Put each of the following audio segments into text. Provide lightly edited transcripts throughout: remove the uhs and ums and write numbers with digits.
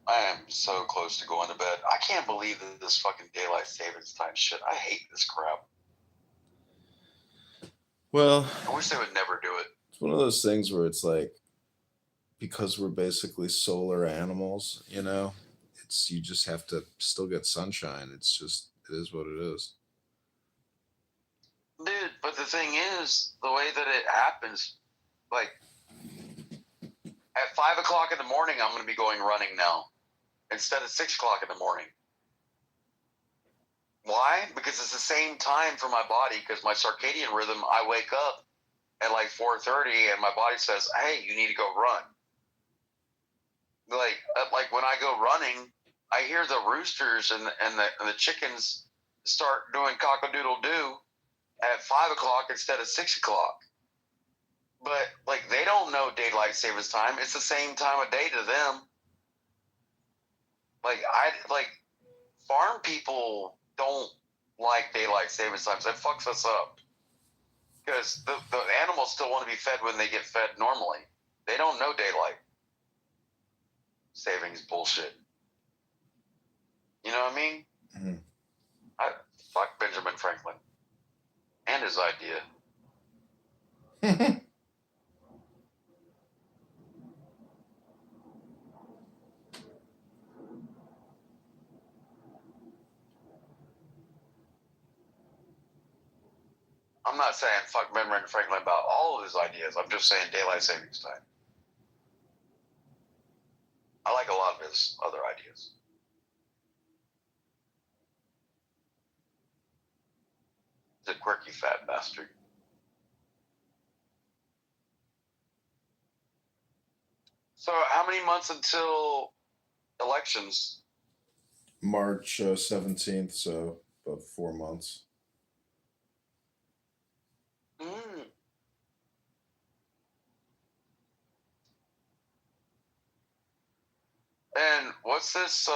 I am so close to going to bed. I can't believe this fucking daylight savings time shit. I hate this crap. Well, I wish they would never do it. it's one of those things where it's like, because we're basically solar animals, it's you just have to still get sunshine. It's just it is what it is. Dude, but the thing is, the way that it happens, like at 5 o'clock in the morning, I'm going to be going running now instead of 6 o'clock in the morning. Why? Because it's the same time for my body. Because my circadian rhythm, I wake up at like 4:30, and my body says, "Hey, you need to go run." Like when I go running, I hear the roosters and the chickens start doing cock-a-doodle doo at 5 o'clock instead of 6 o'clock. But like they don't know daylight savings time. It's the same time of day to them. Like farm people don't like daylight savings times. That fucks us up because the animals still want to be fed when they get fed normally. They don't know daylight savings bullshit. You know what I mean? Mm-hmm. I fuck Benjamin Franklin and his idea. I'm not saying fuck Benjamin Franklin about all of his ideas. I'm just saying daylight savings time. I like a lot of his other ideas. He's a quirky fat bastard. So, how many months until elections? March 17th, so about 4 months. Mm. And what's this?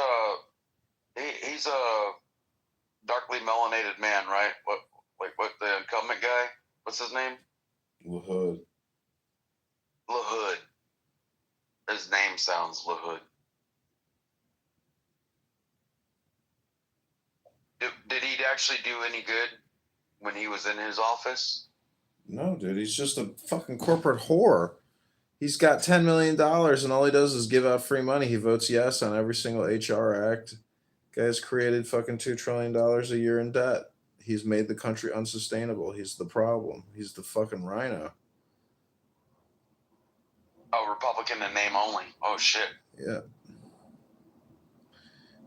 He's a darkly melanated man, right? What the incumbent guy? What's his name? LaHood. LaHood. His name sounds LaHood. Did he actually do any good when he was in his office? No, dude, he's just a fucking corporate whore. He's got $10 million, and all he does is give out free money. He votes yes on every single HR act. Guy's created fucking $2 trillion a year in debt. He's made the country unsustainable. He's the problem. He's the fucking rhino. Oh, Republican in name only. Oh shit. Yeah.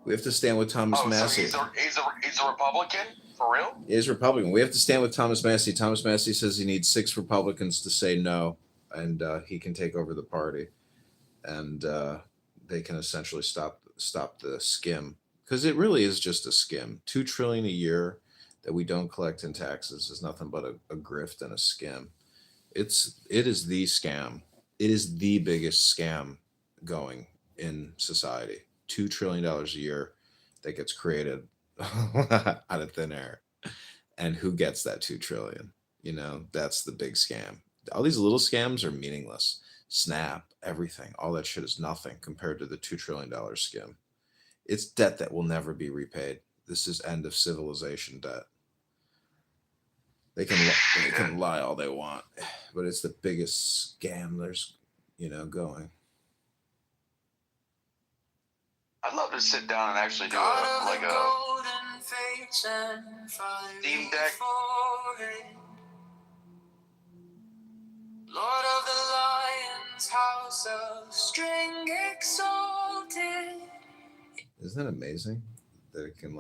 We have to stand with Thomas Oh, so Massey. he's a Republican for real? He's Republican. We have to stand with Thomas Massey. Thomas Massey says he needs 6 Republicans to say no, and he can take over the party, and they can essentially stop the skim, because it really is just a skim. 2 trillion a year that we don't collect in taxes is nothing but a grift and a skim. It is the scam. It is the biggest scam going in society. $2 trillion a year that gets created out of thin air, and who gets that 2 trillion? That's the big scam. All these little scams are meaningless. Snap, everything, all that shit is nothing compared to the $2 trillion skim. It's debt that will never be repaid. This is end of civilization debt. They can lie all they want, but it's the biggest scam there's going. I'd love to sit down and actually do a Steam Deck. Lord of the Lions, house of string exalted. Isn't that amazing that it can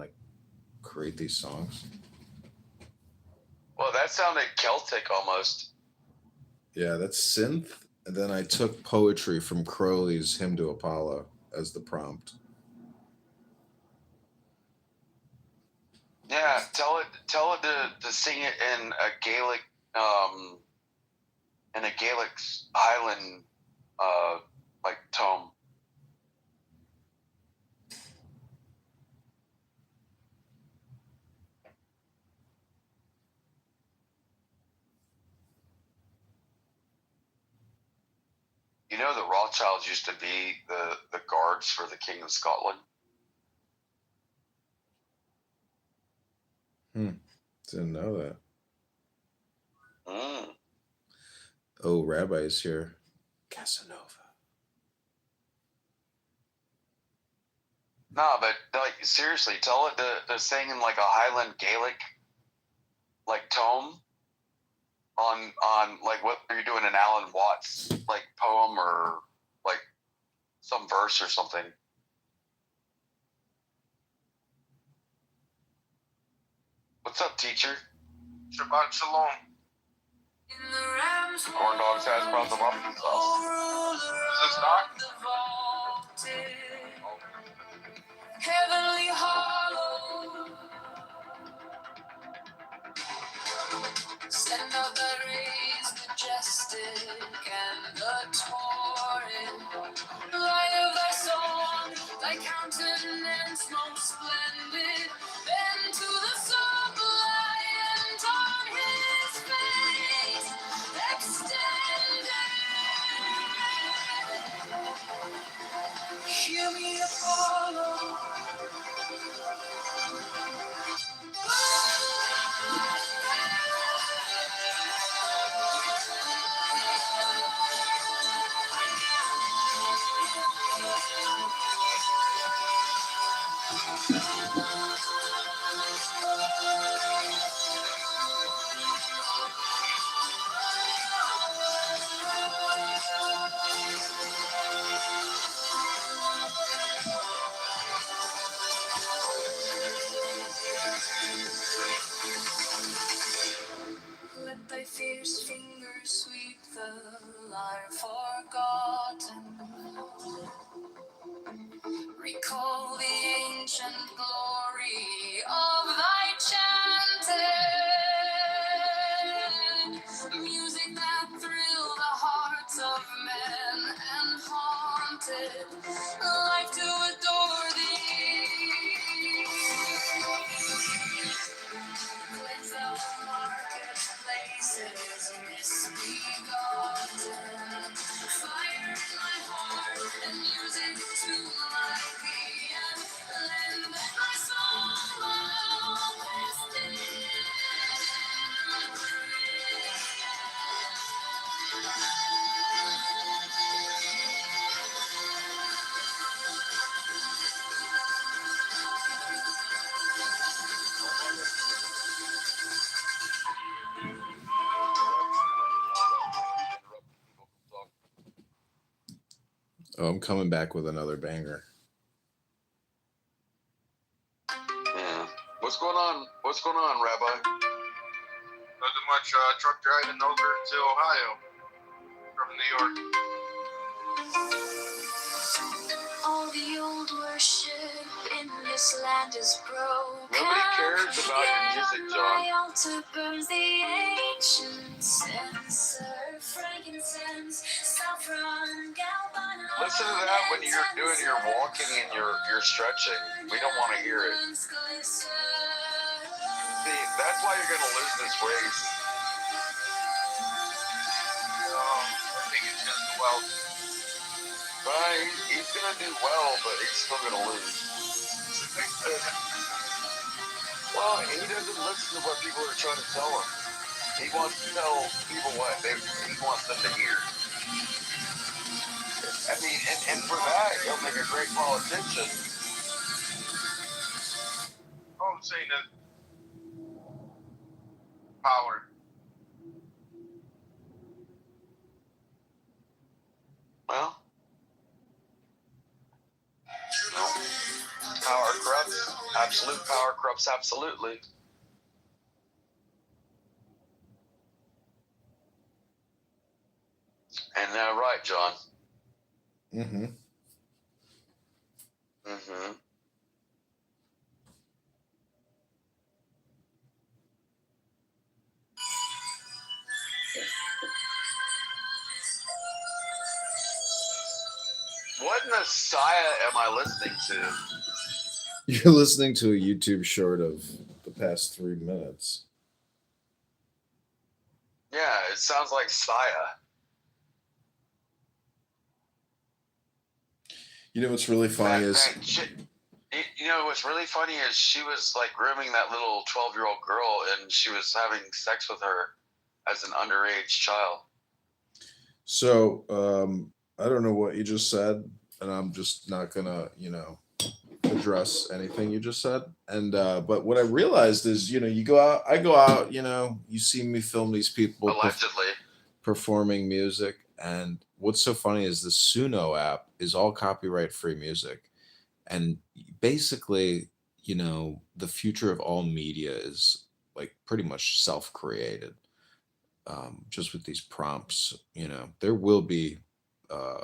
create these songs? Well, that sounded Celtic almost. Yeah, that's synth. And then I took poetry from Crowley's Hymn to Apollo as the prompt. Yeah, tell it to sing it um in a Gaelic Highland like tone. You know, the Rothschilds used to be the guards for the King of Scotland. Didn't know that. Mm. Oh, Rabbi's here. Casanova. No, but like seriously, tell it to sing in like a Highland Gaelic like tone on like what are you doing an Alan Watts like poem or like some verse or something. What's up, teacher? Shabbat Shalom. Corn dogs, hash browns, and barbecue sauce. Is this not? Heavenly hollow, send out the rays, majestic and the torrent. Light of thy song, thy countenance most splendid. Then to the subliant on his face extended. Hear me, Apollo. Let thy fierce fingers sweep the lyre forgotten. Recall the ancient glory of thy chanted music that thrilled the hearts of men and haunted life to adore thee. Cleanse thou marketplaces misbegotten. Fire in my heart and music to my being. Lend my soul while resting. Oh, I'm coming back with another banger. Yeah. What's going on? What's going on, Rabbi? Nothing much. Truck driving over to Ohio from New York. All the old worship in this land is broken. Nobody cares about your music, John. My altar burns the ancient censer, frankincense, saffron, galbanum. Listen to that when you're doing your walking and your stretching. We don't want to hear it. See, that's why you're going to lose this race. I think it's going to do well. He's going to do well, but he's still going to lose. Well, he doesn't listen to what people are trying to tell him. He wants to tell people what he wants them to hear. I mean, and for that, he'll make a great politician. All I'm saying is power. Well, no. Power corrupts. Absolute power corrupts absolutely. And right, John. Mm-hmm. Mm-hmm. What Messiah am I listening to? You're listening to a YouTube short of the past 3 minutes. Yeah, it sounds like Saya. You know what's really funny is you know what's really funny is she was like grooming that little 12-year-old girl, and she was having sex with her as an underage child. so. I don't know what you just said, and I'm just not gonna, address anything you just said. And but what I realized is, you go out, I go out, you see me film these people Allegedly. performing music, and what's so funny is the Suno app is all copyright free music, and basically, the future of all media is like pretty much self created. Just with these prompts, there will be uh,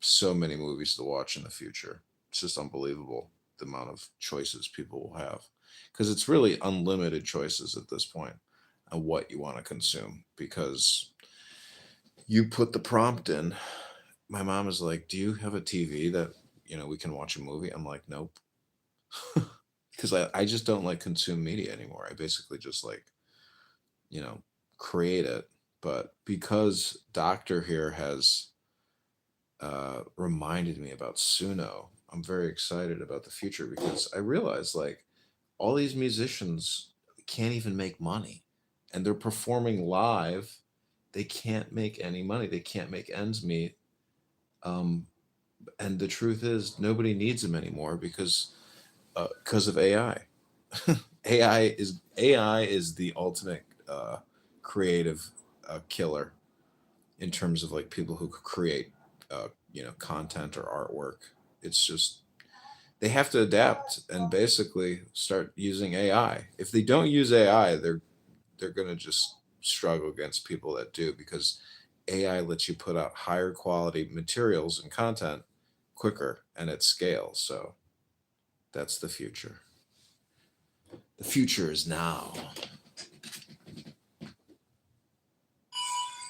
so many movies to watch in the future. It's just unbelievable the amount of choices people will have, because it's really unlimited choices at this point on what you want to consume, because you put the prompt in. My mom is like, "Do you have a TV that we can watch a movie?" I'm like, "Nope," because I just don't like consume media anymore. I basically just like you know create it. But because Doctor here has reminded me about Suno, I'm very excited about the future, because I realize like all these musicians can't even make money, and they're performing live. They can't make any money. They can't make ends meet. Um, and the truth is, nobody needs them anymore because of AI. AI is the ultimate creative killer in terms of like people who could create content or artwork. It's just they have to adapt and basically start using AI. If they don't use AI, they're gonna just struggle against people that do, because AI lets you put out higher quality materials and content quicker and at scale. So that's the future. The future is now.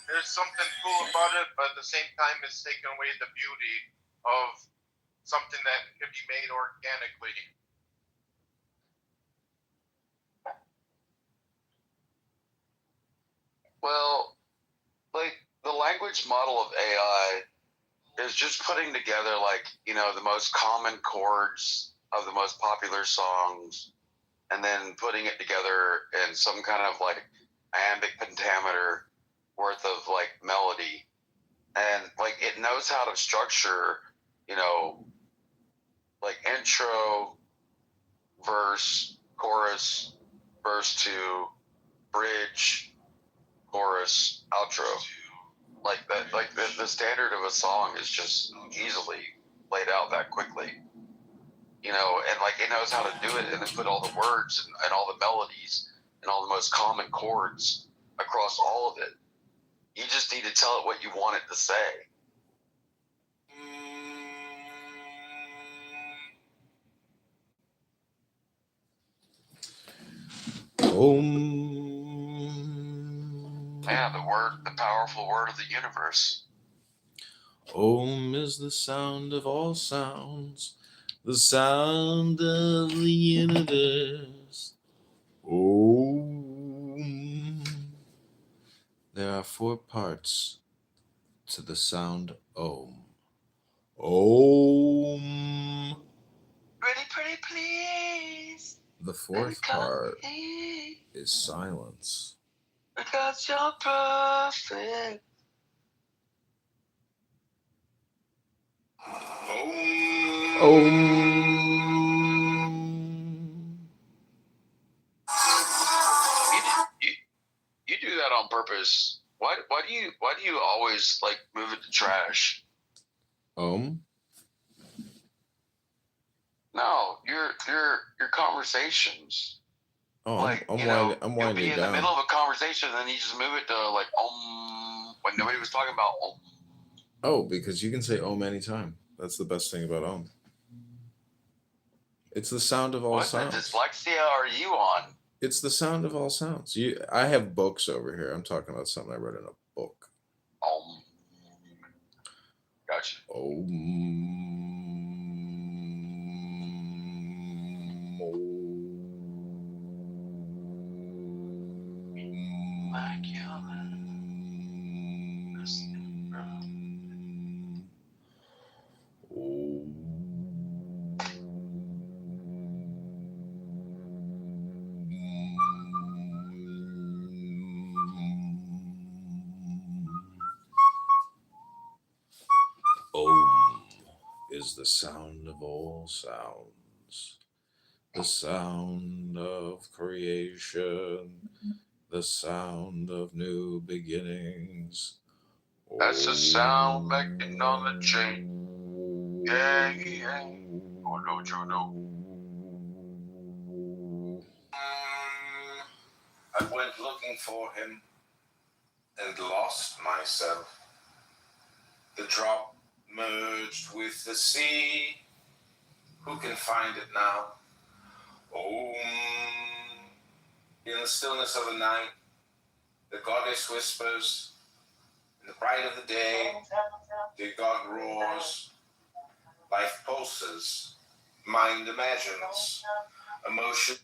There's something cool about it, but at the same time, it's taking away the beauty of something that could be made organically. Well, like the language model of AI is just putting together like the most common chords of the most popular songs, and then putting it together in some kind of like iambic pentameter worth of like melody, and like it knows how to structure, you know, like intro, verse, chorus, verse two, bridge, chorus, outro. Like that, like the standard of a song is just easily laid out that quickly, and like it knows how to do it and then put all the words and all the melodies and all the most common chords across all of it. You just need to tell it what you want it to say. Yeah, the powerful word of the universe. Om is the sound of all sounds, the sound of the universe. Om. There are 4 parts to the sound Om. Om. Pretty please. The 4th part is silence. Because you're perfect. Om. You, you do that on purpose. Why do you always like move it to trash? Om. No, your conversations. Oh, Like I'm you'll winding be it in the down. middle of a conversation and then you just move it to like when nobody was talking about Oh, because you can say Om anytime. That's the best thing about Om. It's the sound of all What sounds. dyslexia are you on? It's the sound of all sounds. I have books over here. I'm talking about something I read in a book. Gotcha. sound of all sounds, the sound of creation, the sound of new beginnings. That's the sound making on the chain. Yeah, yeah. Oh, don't you know? I went looking for him and lost myself. The drop merged with the sea. Who can find it now? Oh, in the stillness of the night, the goddess whispers. In the bright of the day, the god roars. Life pulses. Mind imagines. Emotion.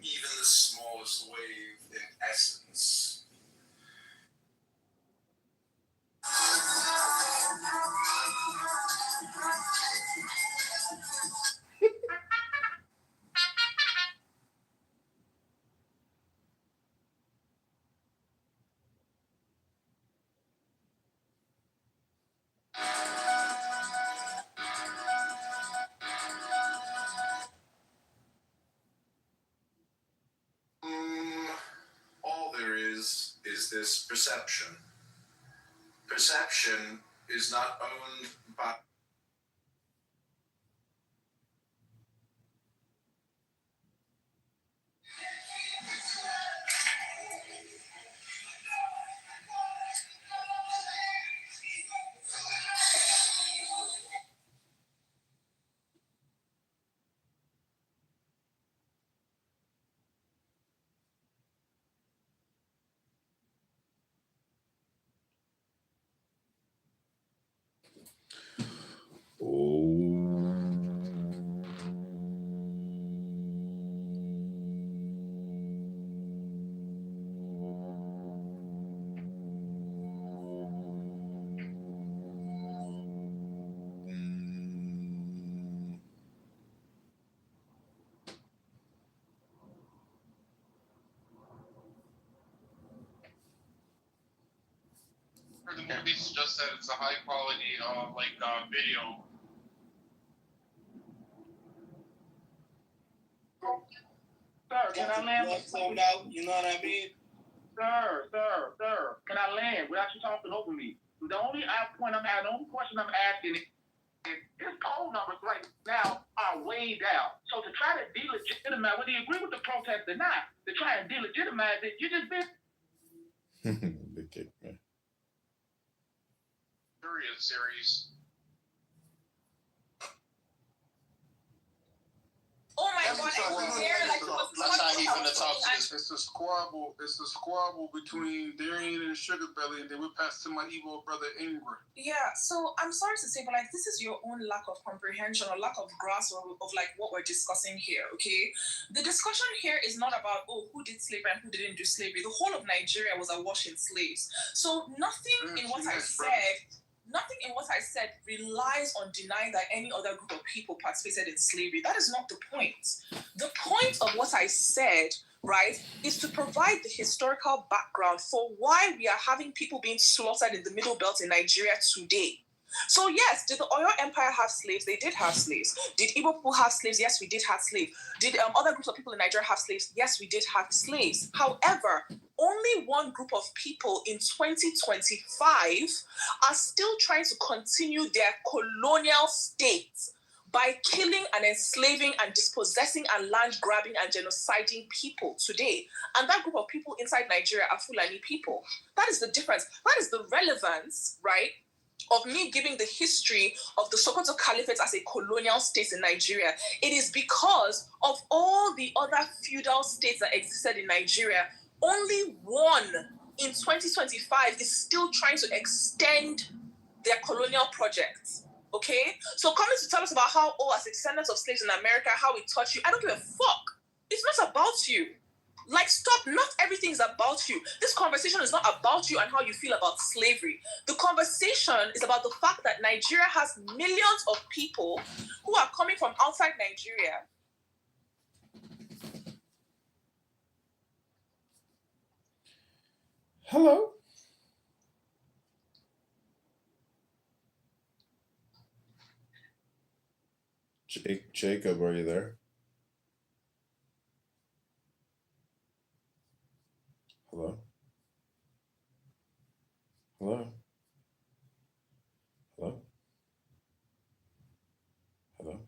Even the smallest wave in essence. All there is this perception. Perception is not owned by. The movies just said it's a high quality video. Sir, can I land? Out, you know what I mean? Sir, can I land without you talking over me? The only question I'm asking is his poll numbers right now are way down. So to try to delegitimize, whether you agree with the protest or not, to try and delegitimize it, you just been. Big kick, man. Series. Oh my god, I was there like it was That's how he's gonna talk to I- this. It's a squabble between Darian and Sugar Belly, and then we pass to my evil brother Ingrid. Yeah, so I'm sorry to say, but like this is your own lack of comprehension or lack of grasp of like what we're discussing here, okay? The discussion here is not about who did slavery and who didn't do slavery. The whole of Nigeria was awash in slaves. So nothing in what I said relies on denying that any other group of people participated in slavery. That is not the point. The point of what I said, right, is to provide the historical background for why we are having people being slaughtered in the Middle Belt in Nigeria today. So yes, did the Oyo Empire have slaves? They did have slaves. Did Igbo people have slaves? Yes, we did have slaves. Did other groups of people in Nigeria have slaves? Yes, we did have slaves. However, only one group of people in 2025 are still trying to continue their colonial state by killing and enslaving and dispossessing and land grabbing and genociding people today. And that group of people inside Nigeria are Fulani people. That is the difference. That is the relevance, right, of me giving the history of the Sokoto Caliphate as a colonial state in Nigeria. It is because of all the other feudal states that existed in Nigeria, only one in 2025 is still trying to extend their colonial projects. Okay? So coming to tell us about how, as a descendant of slaves in America, how we taught you, I don't give a fuck. It's not about you. Like, stop. Not everything is about you. This conversation is not about you and how you feel about slavery. The conversation is about the fact that Nigeria has millions of people who are coming from outside Nigeria. Hello? Jacob, are you there? Hello? Hello? Hello? Hello?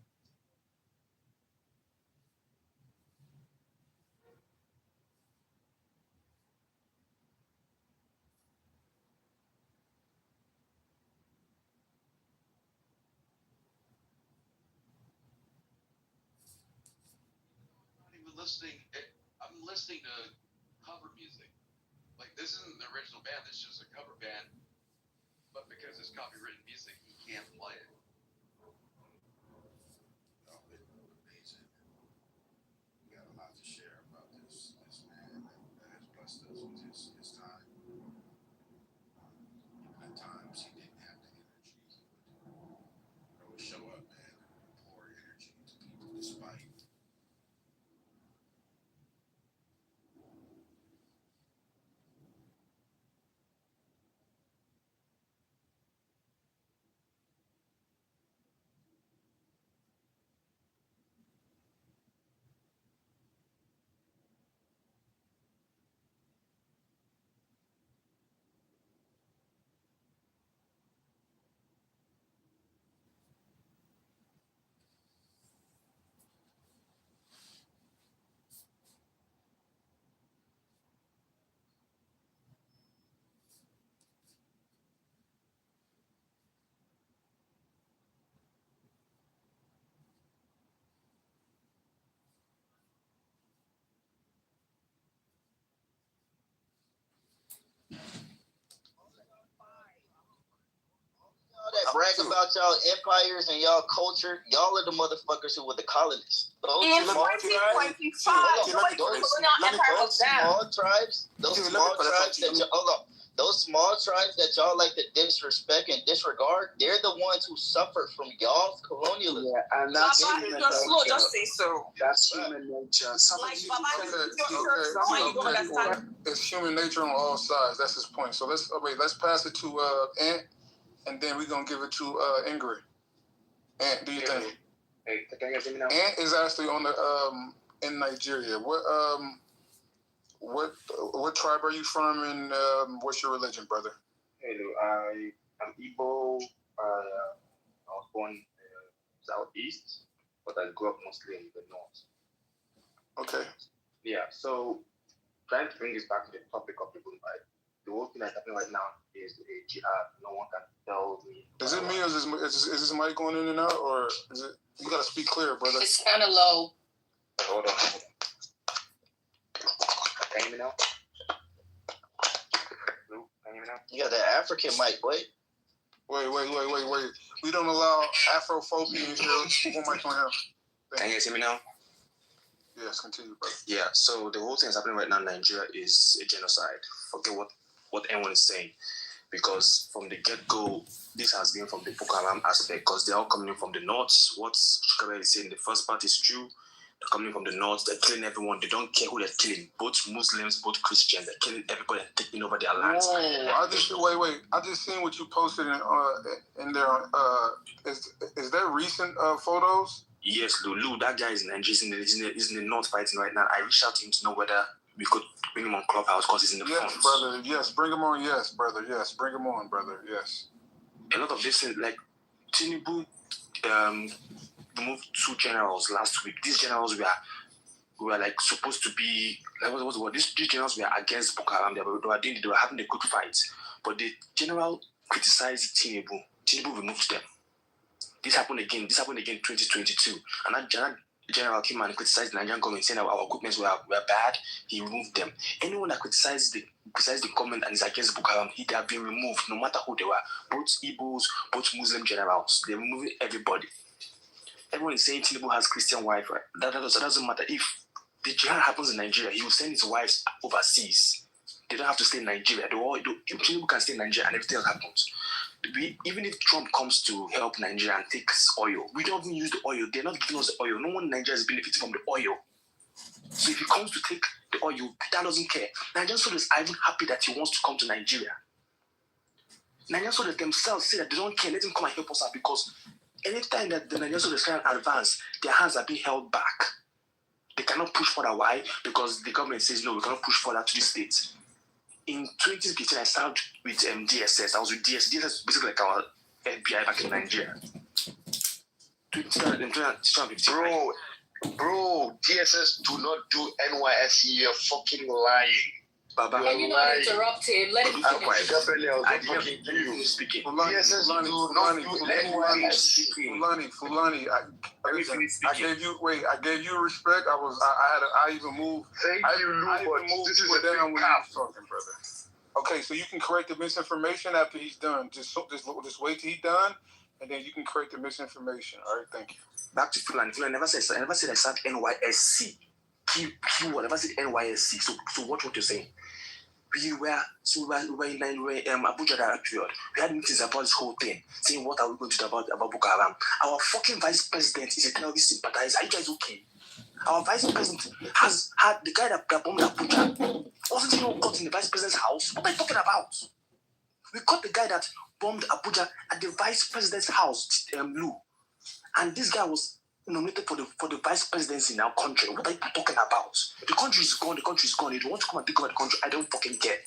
I'm listening to cover music. Like, this isn't the original band, it's just a cover band. But because it's copywritten music, he can't play it. Oh, amazing. We got a lot to share about this man that has blessed us with his time. At times he didn't have the energy. He would always show up, man, and pour energy into people despite. That brag about y'all empires and y'all culture, y'all are the motherfuckers who were the colonists. In 2025, those small tribes that y'all like to disrespect and disregard, they're the ones who suffered from y'all's colonialism. Yeah, and that's slow, just say so. That's human nature. It's human nature on all sides. That's his point. So let's pass it to Ant, and then we're gonna give it to Ingrid. Ant, do you think? Hey, can you guys hear me now? Ant is actually on the in Nigeria. What tribe are you from, and what's your religion, brother? Hello, I'm Igbo. I was born in southeast, but I grew up mostly in the north. Okay. Yeah, so trying to bring this back to the topic of the room, right? The whole thing that's happening right now is a jihad. No one can tell me. Is it me, or is this mic going in and out, or is it? You gotta speak clear, brother. It's kind of low. Hold on. Can you hear me now? Can you hear me now? You got that African mic, boy. Wait. We don't allow Afrophobia in here. One mic on him. Can you guys hear me now? Yes, continue, brother. Yeah, so the whole thing that's happening right now in Nigeria is a genocide. Forget what anyone is saying. Because from the get-go, this has been from the Boko Haram aspect, because they're all coming in from the north. What Shukabel is saying, the first part is true. They're coming from the north, they're killing everyone. They don't care who they're killing. Both Muslims, both Christians, they're killing everybody and taking over their lands. I just seen what you posted in there. Is there recent photos? Yes, Lulu, that guy is in Nigeria. He's in the north fighting right now. I reached out to him to know whether we could bring him on Clubhouse because he's in the front. Yes, brother. Yes, bring him on. Yes, brother. Yes, bring him on, brother. Yes. A lot of this, like Tinubu, removed 2 generals last week. These generals were like supposed to be like what? These generals were against Boko Haram. They were having a good fight, but the general criticized Tinubu. Tinubu removed them. This happened again in 2022, and that general came and criticized the Nigerian government, saying that our equipment were bad. He removed them. Anyone that criticized the government and is against Boko Haram, they have been removed, no matter who they were. Both Igbos, both Muslim generals, they're removing everybody. Everyone is saying Tinubu has Christian wife, right? That doesn't matter. If the jihad happens in Nigeria, he will send his wives overseas. They don't have to stay in Nigeria. People can stay in Nigeria and everything else happens. Even if Trump comes to help Nigeria and takes oil, we don't even use the oil. They're not giving us the oil. No one in Nigeria is benefiting from the oil. So if he comes to take the oil, that doesn't care. Nigerian soldiers are even happy that he wants to come to Nigeria. Nigerian soldiers themselves say that they don't care. Let him come and help us out, because anytime that the Nigerian soldiers can advance, their hands are being held back. They cannot push further. Why? Because the government says, no, we cannot push further to the states. In 2015, I started with DSS. I was with DSS. DSS is basically like our FBI back in Nigeria. 2015. Bro, DSS do not do NYSC. You're fucking lying. Baba, can you not interrupt him? Let him finish. Definitely, I was not fucking you. Speaking. DSS do not do NYSC. Fulani, I gave you respect. I even moved. I even moved you down when you was talking, brother. Okay, so you can correct the misinformation after he's done. Just wait till he's done, and then you can correct the misinformation. All right, thank you. Back to Fulani. Fulani never said I start NYSC. Keyword. Never said NYSC. So watch what you're saying. We were in Abuja that period. We had meetings about this whole thing, saying what are we going to do about Boko Haram. Our fucking vice president is a terrorist sympathizer. Are you guys okay? Our vice president has had the guy that bombed Abuja. Wasn't he not caught in the vice president's house? What are you talking about? We caught the guy that bombed Abuja at the vice president's house, Lou. And this guy was nominated for the vice presidency in our country. What are you talking about? The country is gone. If you want to come and take over the country, I don't fucking care.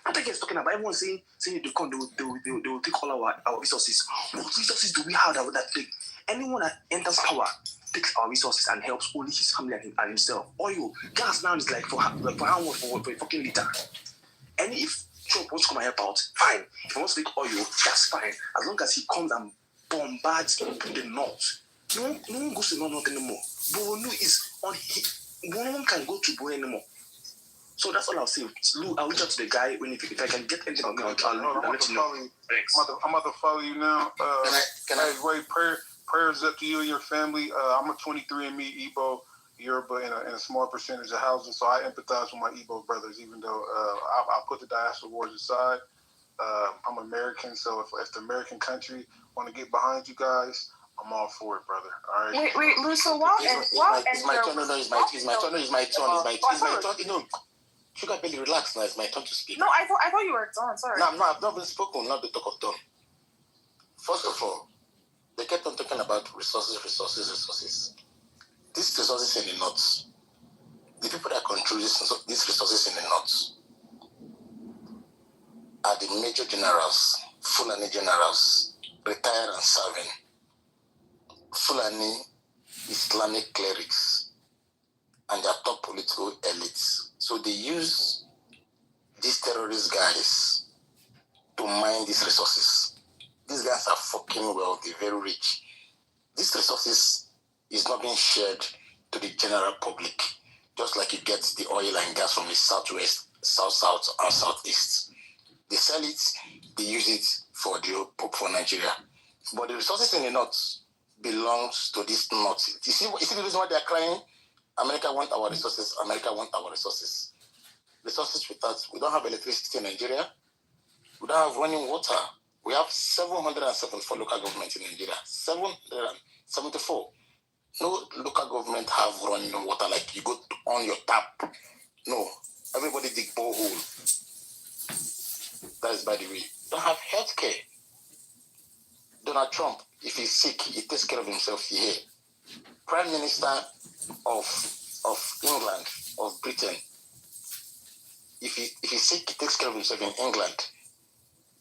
What are you guys talking about? Everyone's saying if they come, they will take all our resources. What resources do we have that take? Anyone that enters power takes our resources and helps only his family and himself. Oil, gas now is like for how much for a fucking liter. And if Trump wants to come and help out, fine. If he wants to take oil, that's fine. As long as he comes and bombards the north. No one goes to north anymore. Borno is on. No one can go to Borno anymore. So that's all I'll say. Lou, I'll reach out to the guy if I can get anything on me. I'll let you know. Thanks. I'm about to follow you now. Can I wait? Prayers up to you and your family. I'm a 23andMe Igbo Yoruba in a small percentage of housing, so I empathize with my Igbo brothers, even though I'll put the diaspora wars aside. I'm American, so if the American country want to get behind you guys, I'm all for it, brother. All right. Wait, Lou. So it's my turn. No, it's my turn. You know, Sugar Belly, relax now. It's my turn to speak. No, I thought you were done. Sorry. No, I've not been spoken. Not the talk of done. First of all, they kept on talking about resources. These resources in the north, the people that control these resources in the north are the major generals, Fulani generals, retired and serving, Fulani Islamic clerics, and their top political elites. So they use these terrorist guys to mine these resources. These guys are fucking wealthy, very rich. These resources is not being shared to the general public, just like you get the oil and gas from the southwest, south, and southeast. They sell it, they use it for Nigeria. But the resources in the north belongs to this north. You see the reason why they are crying? America want our resources. Resources without, we don't have electricity in Nigeria. We don't have running water. We have 774 local governments in Nigeria. 774. No local government have running water like you go on your tap. No. Everybody dig borehole. That is by the way. Don't have health care. Donald Trump, if he's sick, he takes care of himself here. Prime Minister of England, of Britain, if he's sick, he takes care of himself in England.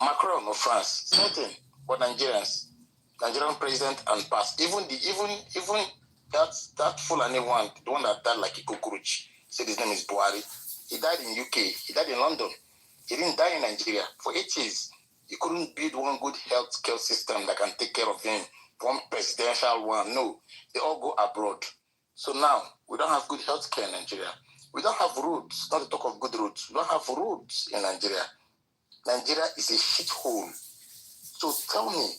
Macron of France, same thing. But Nigerian president and past, even that Fulani one, the one that died like a cockroach, said his name is Buhari. He died in UK. He died in London. He didn't die in Nigeria. For 8 years, he couldn't build one good health care system that can take care of him. One presidential one. No, they all go abroad. So now, we don't have good health care in Nigeria. We don't have roads, not to talk of good roads. We don't have roads in Nigeria. Nigeria is a shithole. So tell me,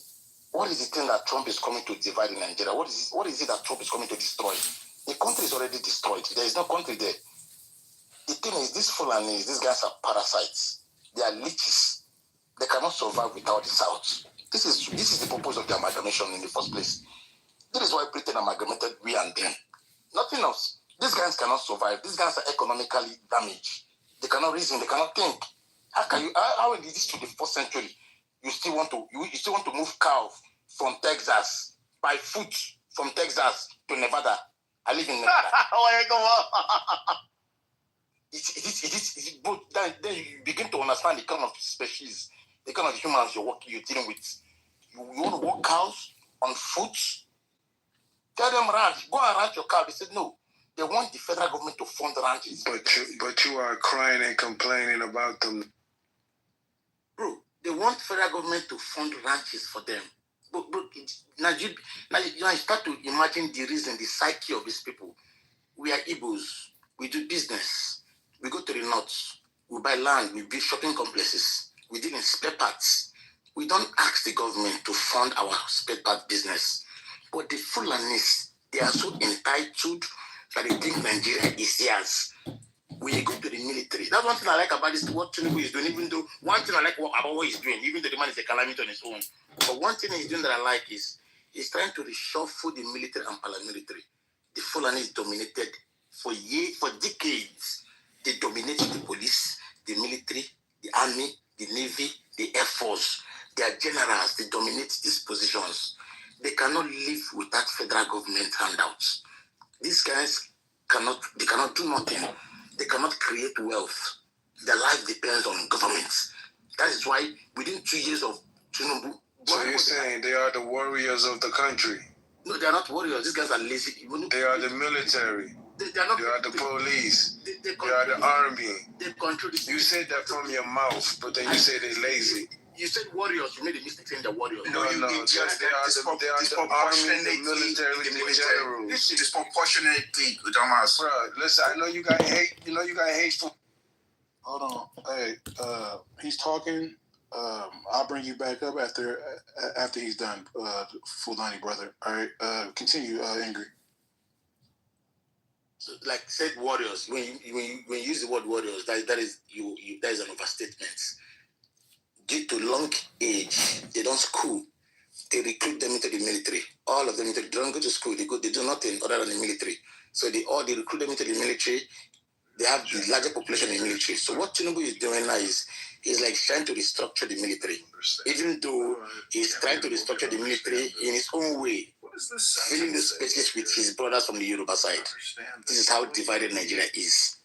what is the thing that Trump is coming to divide in Nigeria? What is it that Trump is coming to destroy? The country is already destroyed. There is no country there. The thing is, these Fulanis, these guys are parasites. They are leeches. They cannot survive without the South. This is the purpose of the amalgamation in the first place. This is why Britain amalgamated we and them. Nothing else. These guys cannot survive. These guys are economically damaged. They cannot reason. They cannot think. How in this 21st century, you still want to move cow from Texas by foot from Texas to Nevada? I live in Nevada. But then you begin to understand the kind of species, the kind of humans you're dealing with. You want to walk cows on foot? Tell them ranch. Go and ranch your cow. They said no. They want the federal government to fund ranches. But you are crying and complaining about them. Bro, they want federal government to fund ranches for them. Bro, now you start to imagine the reason, the psyche of these people. We are Igbos. We do business. We go to the north. We buy land. We build shopping complexes. We deal in spare parts. We don't ask the government to fund our spare part business. But the Fulanis, they are so entitled that they think Nigeria is theirs. When you go to the military, that's one thing I like about this, what Tinubu is doing, even though one thing I like about what he's doing, even though the man is a calamity on his own. But one thing he's doing that I like is he's trying to reshuffle the military and paramilitary. The Fulanis dominated for decades. They dominated the police, the military, the army, the navy, the air force. They are generals. They dominate these positions. They cannot live without federal government handouts. These guys cannot do nothing. They cannot create wealth. Their life depends on government. That is why within 2 years of Tinubu... So you're saying they are the warriors of the country? No, they are not warriors. These guys are lazy. They are the military. They are the police. They are the army. They control the... You said that from your mouth, but then you say they're lazy. You said warriors. You made a mistake saying they're warriors. No, they are the army, the military, the generals. This is disproportionately, dumbass. Bro, listen, I know you got hate. You know you got hateful. Hold on. Hey, he's talking. I'll bring you back up after he's done, Fulani brother. All right, continue, Ingrid. So, like said, warriors. When you use the word warriors, that is an overstatement. Due to long age, they don't school. They recruit them into the military. All of them, they don't go to school. They do nothing other than the military. So they recruit them into the military. They have the larger population in the military. So what Tinubu is doing now is like trying to restructure the military. Even though he's trying to restructure the military in his own way, filling the spaces with his brothers from the Yoruba side. This is how divided Nigeria is.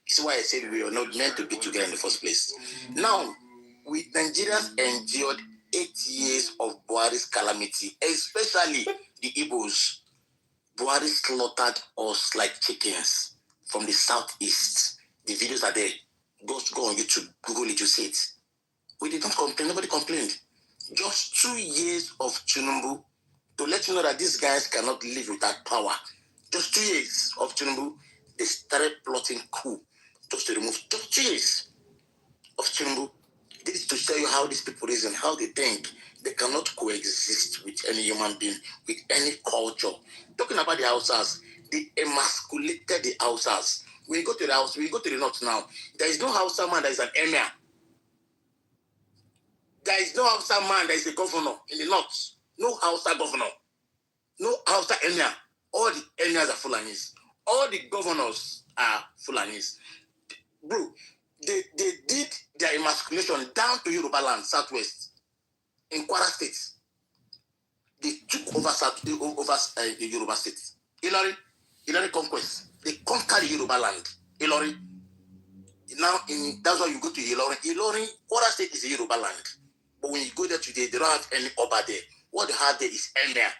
This is why I said we are not meant to be together in the first place. Now, Nigerians endured 8 years of Buhari's calamity, especially the Igbos. Buhari slaughtered us like chickens from the southeast. The videos are there. Go on YouTube, Google it, you see it. We did not complain. Nobody complained. Just 2 years of Tinubu to let you know that these guys cannot live without power. Just 2 years of Tinubu, they started plotting coup just to remove. Just 2 years of Tinubu. This is to show you how these people reason, how they think. They cannot coexist with any human being, with any culture. Talking about the Hausas, they emasculated the Hausas. When you go to the house, when you go to the north now, there is no Hausa man that is an emir. There is no Hausa man that is a governor in the north. No Hausa governor. No Hausa emir. All the emirs are Fulanis. All the governors are Fulanis. Bro, they did their emasculation down to Yoruba land, southwest, in Kwara State. They took over the Yoruba State. Ilori conquest. They conquered the Yoruba land. Ilori. Now, that's why you go to Ilori. Ilori, Kwara State is a Yoruba land. But when you go there today, they don't have any Oba there. What they have there is Emir.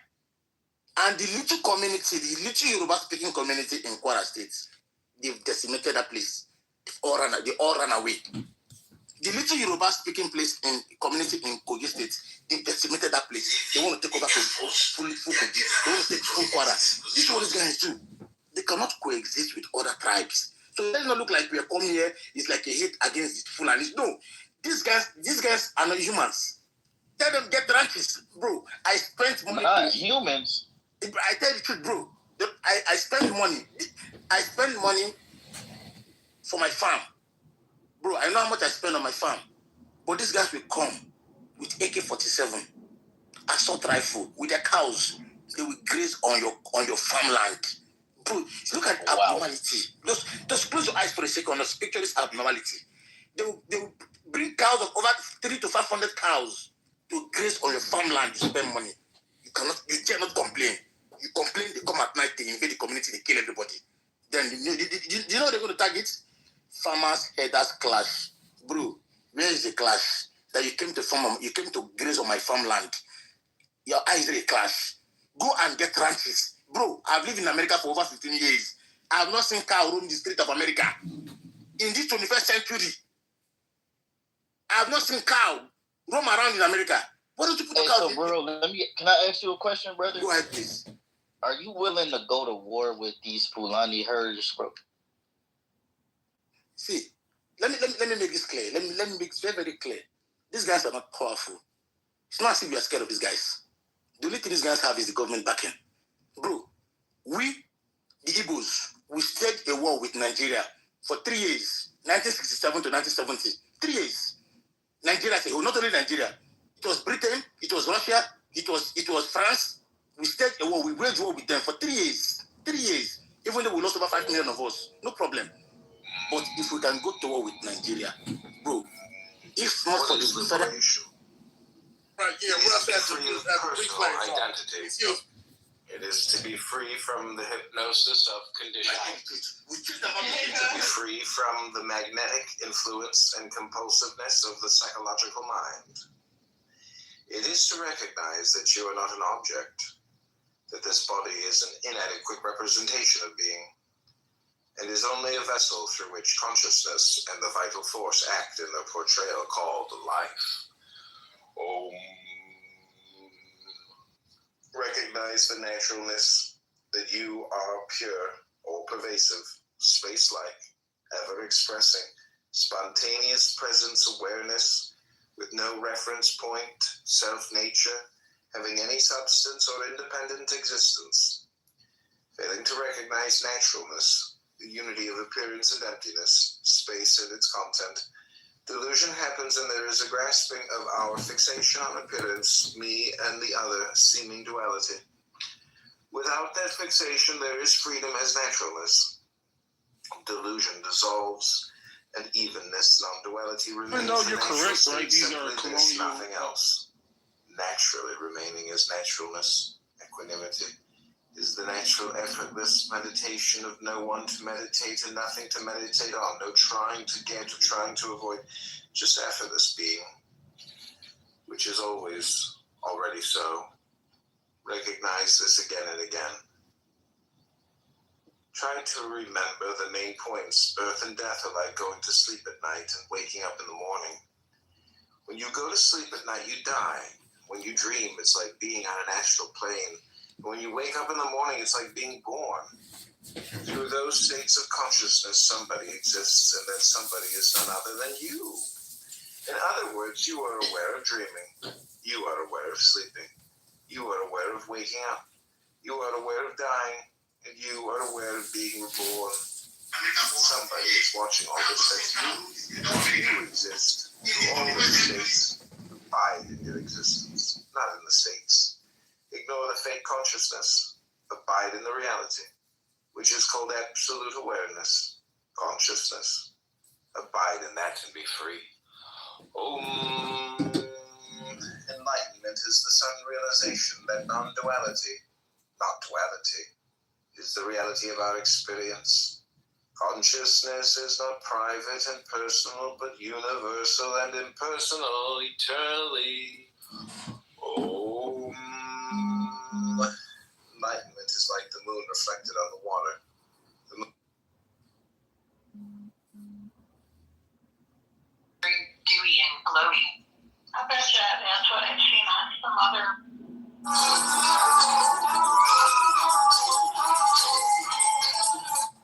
And the little community, the little Yoruba-speaking community in Kwara State, they've decimated that place. They all ran away. The little Yoruba-speaking place in community in Kogi State, they decimated that place. They want to take over full Kogi. They want to take full Kwara. This is what these guys do. They cannot coexist with other tribes. So it does not look like we are coming here. It's like a hate against the Fulanis. No, these guys are not humans. Tell them get ranches, bro. I spent money. Humans. I tell you the truth, bro. I spend money. I spend money for my farm. Bro, I know how much I spend on my farm. But these guys will come with AK-47, assault rifle, with their cows. They will graze on your farmland. Bro, look at abnormality. Just close your eyes for a second. Let's picture this abnormality. They will bring cows of over 300 to 500 cows to graze on your farmland. You spend money. You cannot complain. You complain, they come at night, they invade the community, they kill everybody. Then you know they're going to target? Farmers, headers clash. Bro, where is the clash? That you came to graze on my farmland. Your eyes are a clash. Go and get ranches. Bro, I've lived in America for over 15 years. I have not seen cow roam the street of America. In this 21st century, I have not seen cow roam around in America. What do you put the cow? So, bro, can I ask you a question, brother? Go ahead, please. Are you willing to go to war with these Fulani herds, bro? See, let me make this clear. Let me make this very, very clear. These guys are not powerful. It's not as if we are scared of these guys. The only thing these guys have is the government backing. Bro, we, the Igbos, we staged a war with Nigeria for 3 years, 1967 to 1970. 3 years. Nigeria, not only Nigeria. It was Britain, it was Russia, it was France. We staged a war, we waged war with them for 3 years. 3 years. Even though we lost over 5 million of us, no problem. But if we can go to war with Nigeria, bro, if not for the federal... Right, yeah, what that's personal identity. It is to be free from the hypnosis of conditioning, to be free from the magnetic influence and compulsiveness of the psychological mind. It is to recognize that you are not an object, that this body is an inadequate representation of being, and is only a vessel through which consciousness and the vital force act in the portrayal called life. Recognize the naturalness that you are pure, all-pervasive, space-like, ever-expressing, spontaneous presence awareness with no reference point, self-nature, having any substance or independent existence. Failing to recognize naturalness, the unity of appearance and emptiness, space and its content, delusion happens and there is a grasping of our fixation on appearance, me and the other, seeming duality. Without that fixation, there is freedom as naturalness. Delusion dissolves, and evenness, non-duality remains. Even though you're correct, right? These are colonial. Nothing else. Naturally remaining as naturalness, equanimity, is the natural, effortless meditation of no one to meditate and nothing to meditate on, no trying to get or trying to avoid, just effortless being, which is always already so. Recognize this again and again. Try to remember the main points. Birth and death are like going to sleep at night and waking up in the morning. When you go to sleep at night, you die. When you dream, it's like being on an astral plane. When you wake up in the morning, it's like being born. Through those states of consciousness, somebody exists, and that somebody is none other than you. In other words, you are aware of dreaming. You are aware of sleeping. You are aware of waking up. You are aware of dying. And you are aware of being reborn. Somebody is watching all this as you exist. You always states abide in your existence, not in the states. Ignore the fake consciousness. Abide in the reality, which is called absolute awareness, consciousness. Abide in that and be free. Enlightenment is the sudden realization that non-duality, not duality, is the reality of our experience. Consciousness is not private and personal, but universal and impersonal eternally. Enlightenment is like the moon reflected on the water. Very dewy and glowy. I bet you that's what I've seen on some other.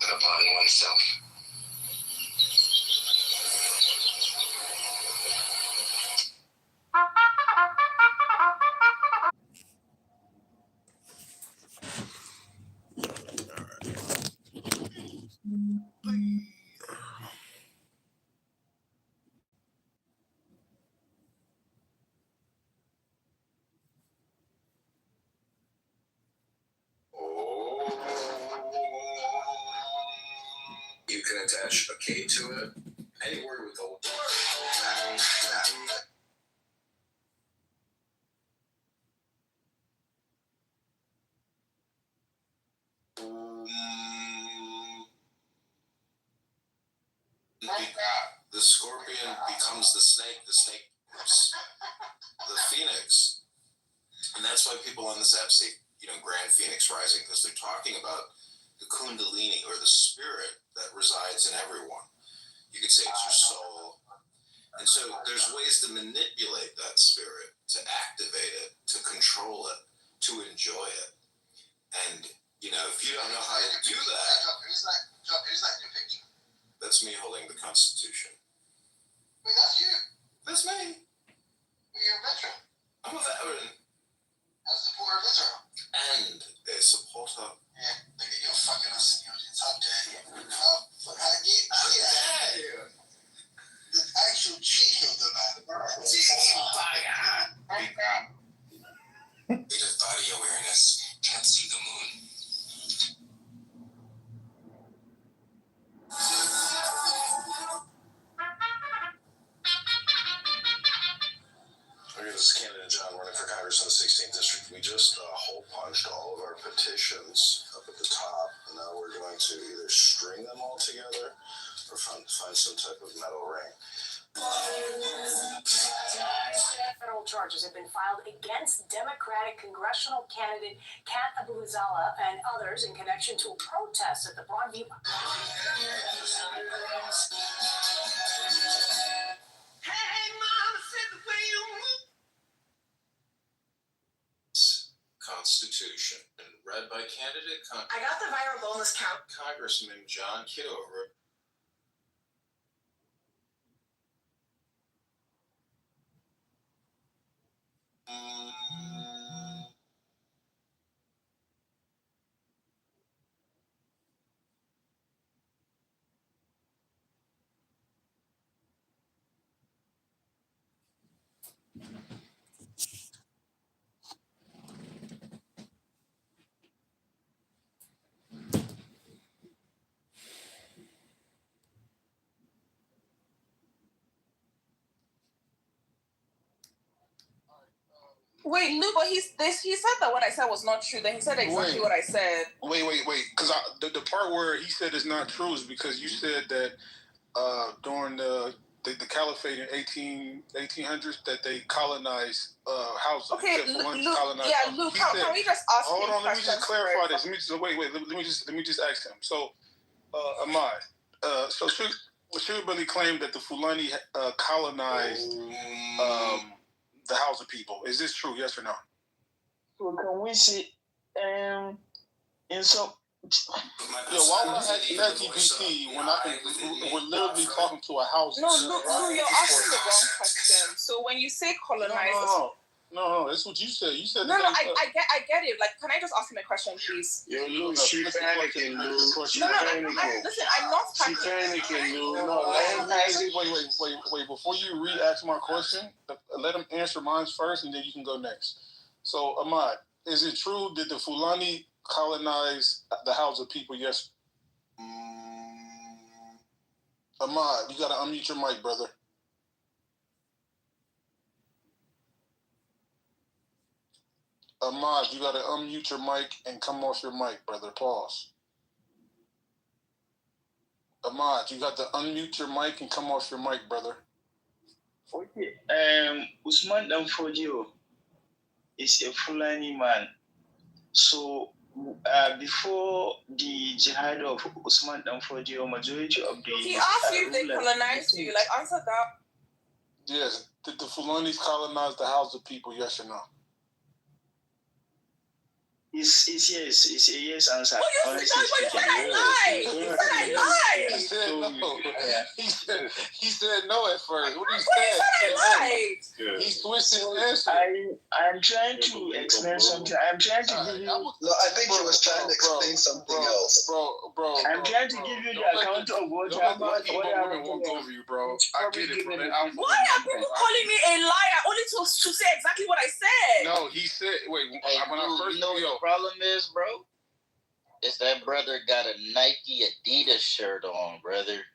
Upon oneself. attach a K to it. Any word with a the scorpion becomes the snake becomes the phoenix. And that's why people on this app say, Grand Phoenix Rising, because they're talking about the Kundalini, or the spirit that resides in everyone. You could say it's your soul. And so there's ways to manipulate that spirit, to activate it, to control it, to enjoy it. And, if you don't know how to do that, that's me holding the Constitution. Wait, that's you. That's me. You're a veteran. I'm a veteran. A supporter veteran. And a supporter. Yeah, nigga, you're fucking us in the audience. How dare you? How dare you? The actual cheek of the man. Just body awareness. Can't see the moon. Okay, this is candidate John running for Congress in the 16th district. We just hole punched all of our petitions up at the top, and now we're going to either string them all together or find some type of metal ring. Federal charges have been filed against Democratic congressional candidate Kat Abulazala and others in connection to a protest at the Broadview. Hey, mama said the way you move. Constitution, and read by candidate I got the viral bonus count. Congressman John Kitover. Wait, Lou, but he said that what I said was not true. Then he said exactly what I said. Wait. Because the part where he said it's not true is because you said that during the caliphate in 1800s that they colonized houses. Okay, Luke, can we just ask him? Hold on, let me just clarify this. Wait. Let me just ask him. So, Ahmad, so should really claim that the Fulani colonized the Hausa people. Is this true? Yes or no? So can we see in some why would I ask LGBT when we're literally talking to a house? No, you're asking the wrong question. So when you say colonize, no, that's what you said. You said I get it. Like, can I just ask him a question, please? Yo, Lou, she panicking, Lou. Listen, I'm not panicking. She panicking, Lou. No, wait. Before you re-ask my question, let him answer mine first, and then you can go next. So, Ahmad, is it true that the Fulani colonize the Hausa people? Yes. Ahmad, you gotta unmute your mic, brother. Ahmad, you gotta unmute your mic and come off your mic, brother. Pause. Ahmad, you got to unmute your mic and come off your mic, brother. Okay. Usman Danfodio is a Fulani man. So before the jihad of Usman Danfodio, majority of the he asked you if they colonized you. Like, answer that. Yes. Did the Fulanis colonize the Hausa people? Yes or no? It's yes. It's a yes answer. Oh, you said I lied. He said no. He said no at first. What did he say? I lied. He switched his answer. I'm trying to explain something. I'm trying to give you. No, I think he was trying to explain something else. Bro. I'm trying to give you the account of what happened. Walk over you, bro. I get it, bro. Why are people calling me a liar only to say exactly what I said? No, he said. Wait, when I first the problem is, bro? Is that brother got a Nike Adidas shirt on, brother?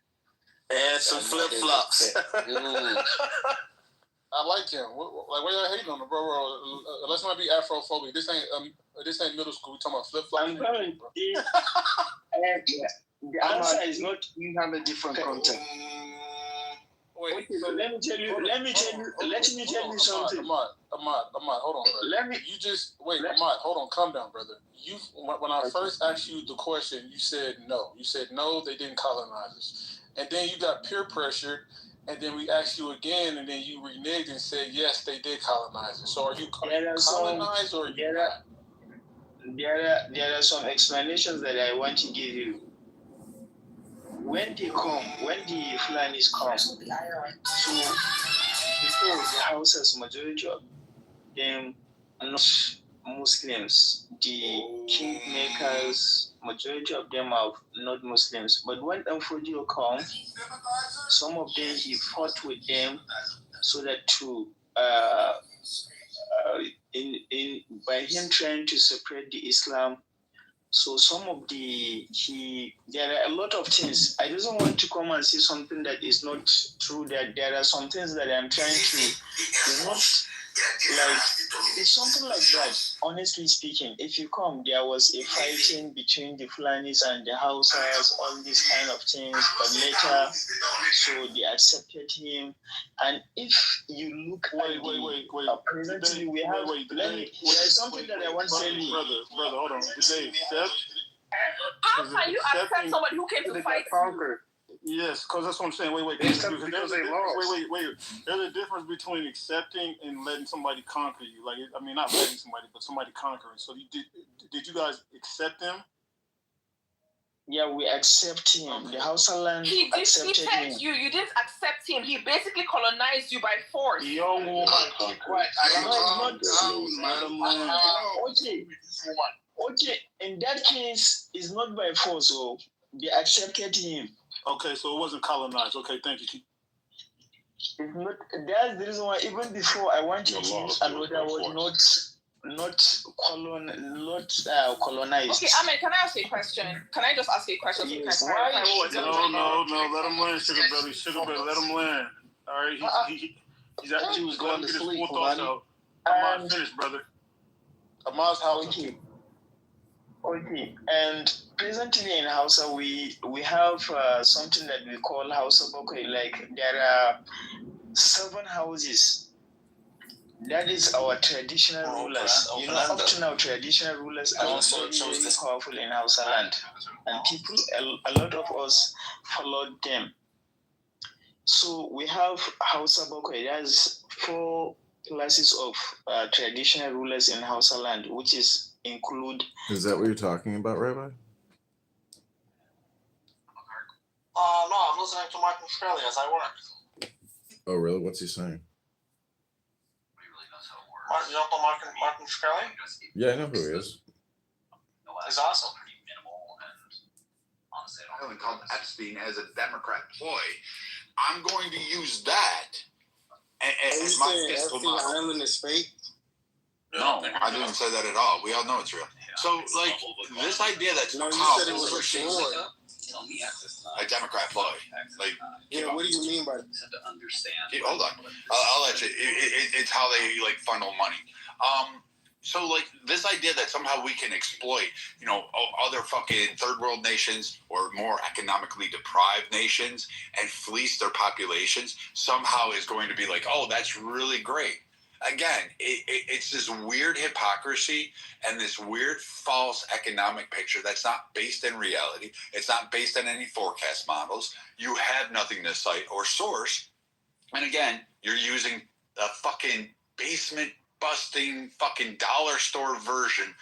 And some flip flops. I like him. Why y'all hating on him, bro? Let's not be Afrophobic. This ain't middle school. We talking about flip flops. I'm going. The answer is not. You have a different content. Wait, so let me tell you something. Ahmad, hold on, brother. Ahmad, hold on, calm down, brother. When I first asked you the question, you said no. You said no, they didn't colonize us. And then you got peer pressured, and then we asked you again, and then you reneged and said yes, they did colonize us. So are you colonized or are you not? There are some explanations that I want to give you. When the Fulanis come, so before the Hausa's majority of them are not Muslims. The kingmakers, majority of them are not Muslims. But when Amfodio comes, some of them he fought with them so that by him trying to separate the Islam. So some of there are a lot of things. I don't want to come and say something that is not true. That there are some things that I'm trying to. It's not like it's something like that. Honestly speaking, if you come, there was a fighting between the Fulanis and the Hausas, all these kind of things. But later, so they accepted him. And if you look presently, we have. There's something that I want to tell you, brother. Hold on. Did they accept? How can you accept somebody who came to fight you? Yes, because that's what I'm saying. Wait. There's a difference between accepting and letting somebody conquer you. Like, I mean, not letting somebody, but somebody conquering. So, did you guys accept them? Yeah, we accept him. The Hausa land accepted him. You didn't accept him. He basically colonized you by force. Young woman, keep quiet. Okay, in that case, it's not by force. So they accepted him. Okay, so it wasn't colonized. Okay, thank you. It's not. That's the reason why even before I wanted to use another word, not colonized. Okay, Ahmed, can I ask you a question? Can I just ask you a question? Yes. No, let him land, sugar brother, let him land. All right, he's actually was going to get his full thoughts out. Ahmad, finish, brother. Ahmad's house. Okay, and presently in Hausa, we have something that we call Hausa Bokoi. Like there are 7 houses. That is our traditional rulers. Up to now, traditional rulers are very powerful in Hausa land, and people, a lot of us followed them. So we have Hausa Bokoi. There's 4 classes of traditional rulers in Hausa land, which include. Is that what you're talking about, Rabbi? No, I'm listening to Martin Shkreli as I work. Oh, really? What's he saying? You don't know Martin Shkreli? Yeah, I know who he is. He's awesome. Island called Epstein as a Democrat ploy. I'm going to use that as my fiscal model. Island is fake? No, I didn't say that at all. We all know it's real. So, like, this idea that you said it was a Democrat ploy. Like, what do you mean by that? Hold on. I'll let you. It's how they, like, funnel money. So, like, this idea that somehow we can exploit, other fucking third world nations or more economically deprived nations and fleece their populations somehow is going to be like, oh, that's really great. Again, it's this weird hypocrisy and this weird false economic picture that's not based in reality. It's not based on any forecast models. You have nothing to cite or source. And again, you're using a fucking basement busting fucking dollar store version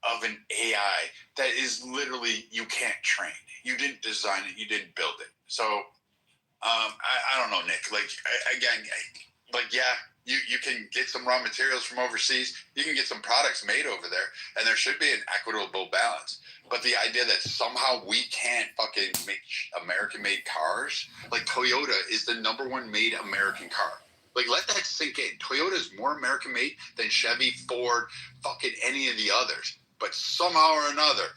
of an AI that is literally, you can't train. You didn't design it. You didn't build it. So, I don't know, Nick. You can get some raw materials from overseas. You can get some products made over there, and there should be an equitable balance. But the idea that somehow we can't fucking make American-made cars, like Toyota is the #1 made American car. Like, let that sink in. Toyota is more American-made than Chevy, Ford, fucking any of the others. But somehow or another,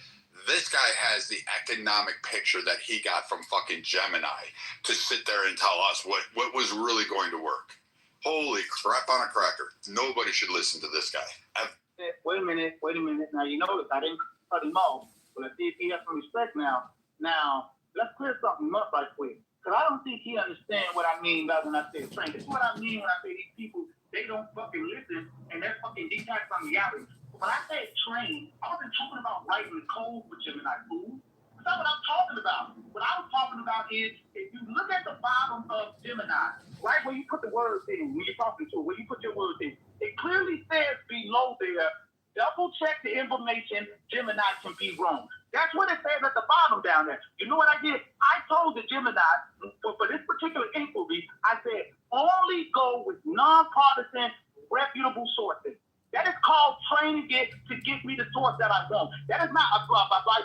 this guy has the economic picture that he got from fucking Gemini to sit there and tell us what was really going to work. Holy crap on a cracker. Nobody should listen to this guy. Wait a minute. Now, you notice I didn't cut him off, but let's see if he has some respect now. Now, let's clear something up right quick. Because I don't think he understands what I mean by when I say train. This is what I mean when I say these people, they don't fucking listen, and they're fucking detached from reality. When I say train, I wasn't talking about writing the code for Gemini, fool. That's not what I'm talking about. What I was talking about is, if you look at the bottom of Gemini, right where you put the words in, when you're talking to it, where you put your words in, it clearly says below there, double check the information, Gemini can be wrong. That's what it says at the bottom down there. You know what I did? I told the Gemini, for this particular inquiry, I said, only go with nonpartisan, reputable sources. That is called training it to get me the source that I want. That is not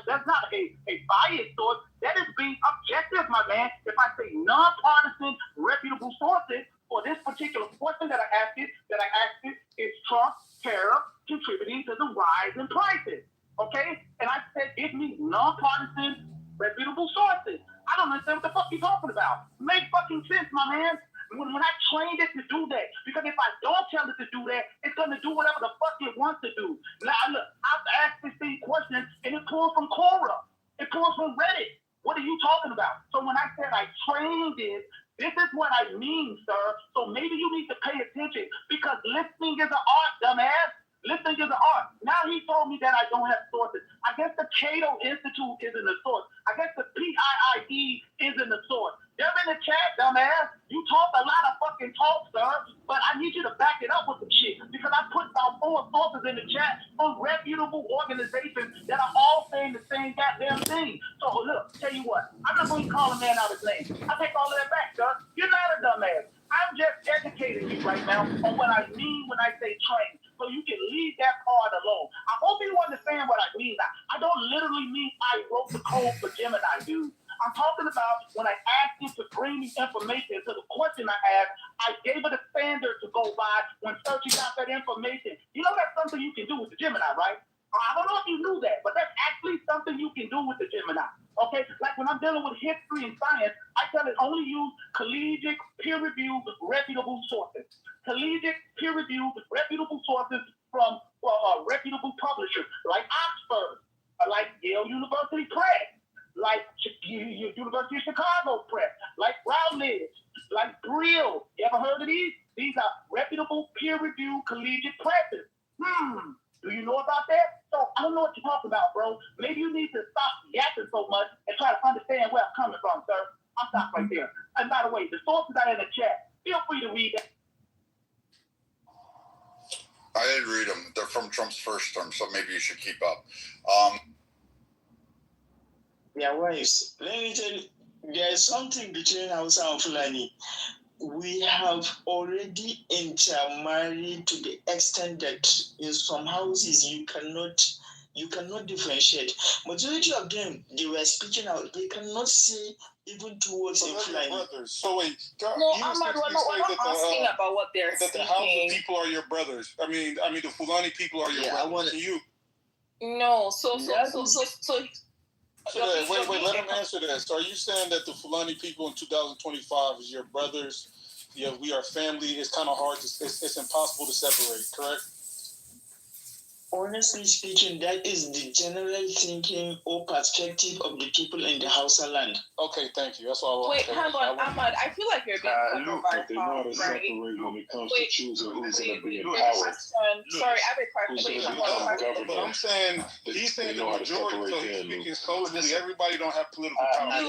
that's not a biased source. That is being objective, my man. If I say nonpartisan, reputable sources for this particular question that I asked it, is Trump tariff contributing to the rise in prices? Okay? And I said it means nonpartisan, reputable sources. I don't understand what the fuck you're talking about. Make fucking sense, my man. When I trained it to do that, because if I don't tell it to do that, it's going to do whatever the fuck it wants to do. Now, look, I've asked this thing questions, and it pulls from Quora. It pulls from Reddit. What are you talking about? So when I said I trained it, this is what I mean, sir. So maybe you need to pay attention, because listening is an art, dumbass. Listening is an art. Now he told me that I don't have sources. I guess the Cato Institute isn't a source. I guess the PIIE isn't a source. They're in the chat, dumbass. You talk a lot of fucking talk, sir, but I need you to back it up with some shit, because I put about 4 sources in the chat from reputable organizations that are all saying the same goddamn thing. So look, tell you what, I'm not going to call a man out his name. I take all of that back, sir. You're not a dumbass. I'm just educating you right now on what I mean when I say train, so you can leave that part alone. I hope you understand what I mean. I don't literally mean I wrote the code for Gemini, dude. I'm talking about when I asked you to bring me information to the question I asked, I gave it a standard to go by when searching out that information. You know that's something you can do with the Gemini, right? I don't know if you knew that, but that's actually something you can do with the Gemini. Okay? Like when I'm dealing with history and science, I tell it only use collegiate, peer-reviewed, reputable sources. Collegiate, peer-reviewed, reputable sources from reputable publishers like Oxford, like Yale University Press, like University of Chicago Press, like Routledge, like Brill. You ever heard of these? These are reputable, peer-reviewed collegiate presses. Do you know about that? So I don't know what you're talking about, bro. Maybe you need to stop yapping so much and try to understand where I'm coming from, sir. I'll stop right there. And by the way, the sources are in the chat. Feel free to read that. I didn't read them. They're from Trump's first term, so maybe you should keep up. Yeah, wives. Let me tell you, there is something between Hausa and Fulani. We have already intermarried to the extent that in some houses you cannot differentiate. Majority of them, they were speaking out. They cannot say even two words in Fulani. So wait, no, Ahmad, we're not asking about what they're that speaking. The Hausa people are your brothers. I mean, the Fulani people are your brothers. I want you. No, so wait, let him answer this. Are you saying that the Fulani people in 2025 is your brothers? Yeah, we are family. It's kind of hard to. It's impossible to separate. Correct. Honestly speaking, that is the general thinking or perspective of the people in the Hausa land. Okay, thank you. That's all I want. Wait, hang on, Ahmad. I feel like you're being clever by they know how to separate when it comes to choosing who's going to be in power. Sorry, I have a question. I'm saying he's saying the majority. So he's speaking socially. Everybody don't have political power.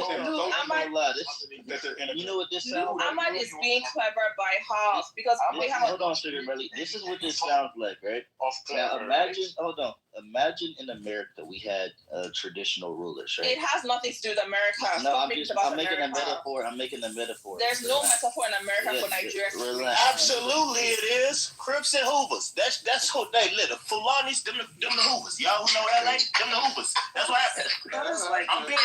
You know what this sounds like? Ahmad is being clever by half because hold on, Sugar Melly. This is what this sounds like, right? Now imagine in America we had traditional rulers, right? It has nothing to do with America. No, I'm making a metaphor. There's no metaphor in America for Nigeria. Absolutely it is. Crips and Hoovers. That's who they live. The Fulanis, them the Hoovers. Y'all who know LA, them the Hoovers. That's what happened. I'm being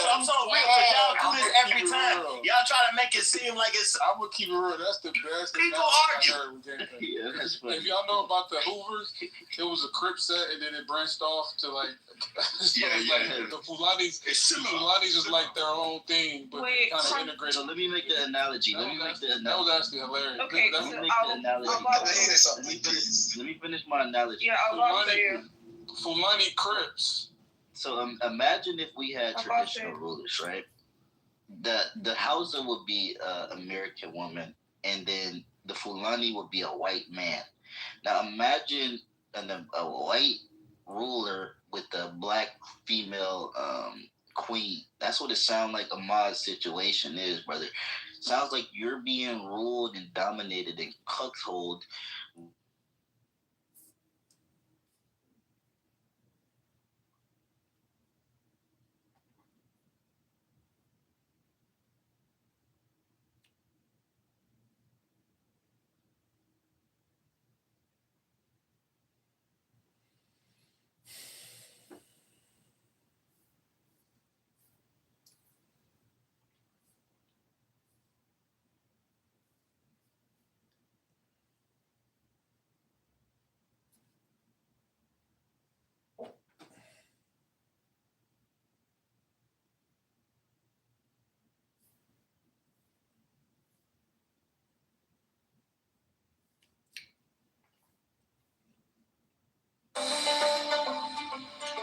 I'm so real because y'all do this every time. Y'all try to make it seem like it's. I'm gonna keep it real. That's the best. People argue. If y'all know about the Hoovers, it was a Crip set, and then it branched off to like the Fulanis. It's the Fulanis is like their own thing, but Wait, kind of integrated. So let me make the analogy. That was actually hilarious. Okay, Let me make the analogy. Let me finish my analogy. Yeah, I'll love you. Fulani Crips. So imagine if we had traditional rulers, right? The Hausa would be an American woman, and then the Fulani would be a white man. Now imagine a white ruler with a black female queen. That's what it sounds like Ahmad's situation is, brother. Sounds like you're being ruled and dominated and cuckolded.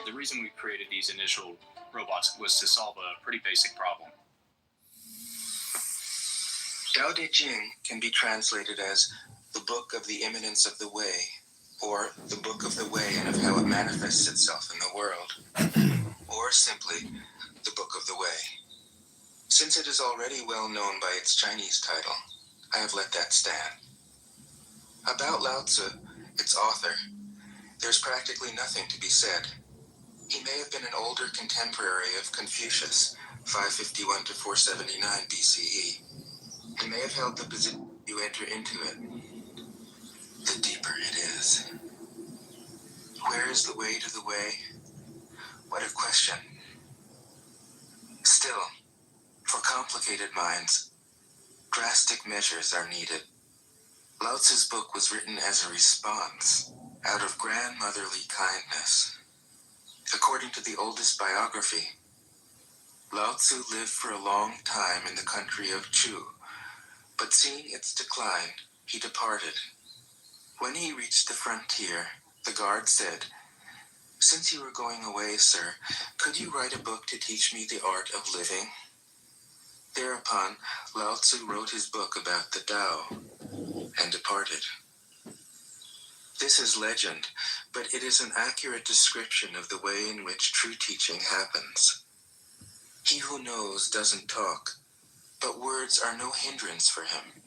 The reason we created these initial robots was to solve a pretty basic problem. Tao Te Ching can be translated as the book of the imminence of the way, or the book of the way and of how it manifests itself in the world, or simply the book of the way. Since it is already well known by its Chinese title, I have let that stand. About Lao Tzu, its author, there's practically nothing to be said. He may have been an older contemporary of Confucius, 551 to 479 BCE. He may have held the position you enter into it. The deeper it is. Where is the way to the way? What a question. Still, for complicated minds, drastic measures are needed. Lao Tzu's book was written as a response, out of grandmotherly kindness. According to the oldest biography, Lao Tzu lived for a long time in the country of Chu, but seeing its decline, he departed. When he reached the frontier, the guard said, "Since you are going away, sir, could you write a book to teach me the art of living?" Thereupon, Lao Tzu wrote his book about the Tao and departed. This is legend, but it is an accurate description of the way in which true teaching happens. He who knows doesn't talk, but words are no hindrance for him.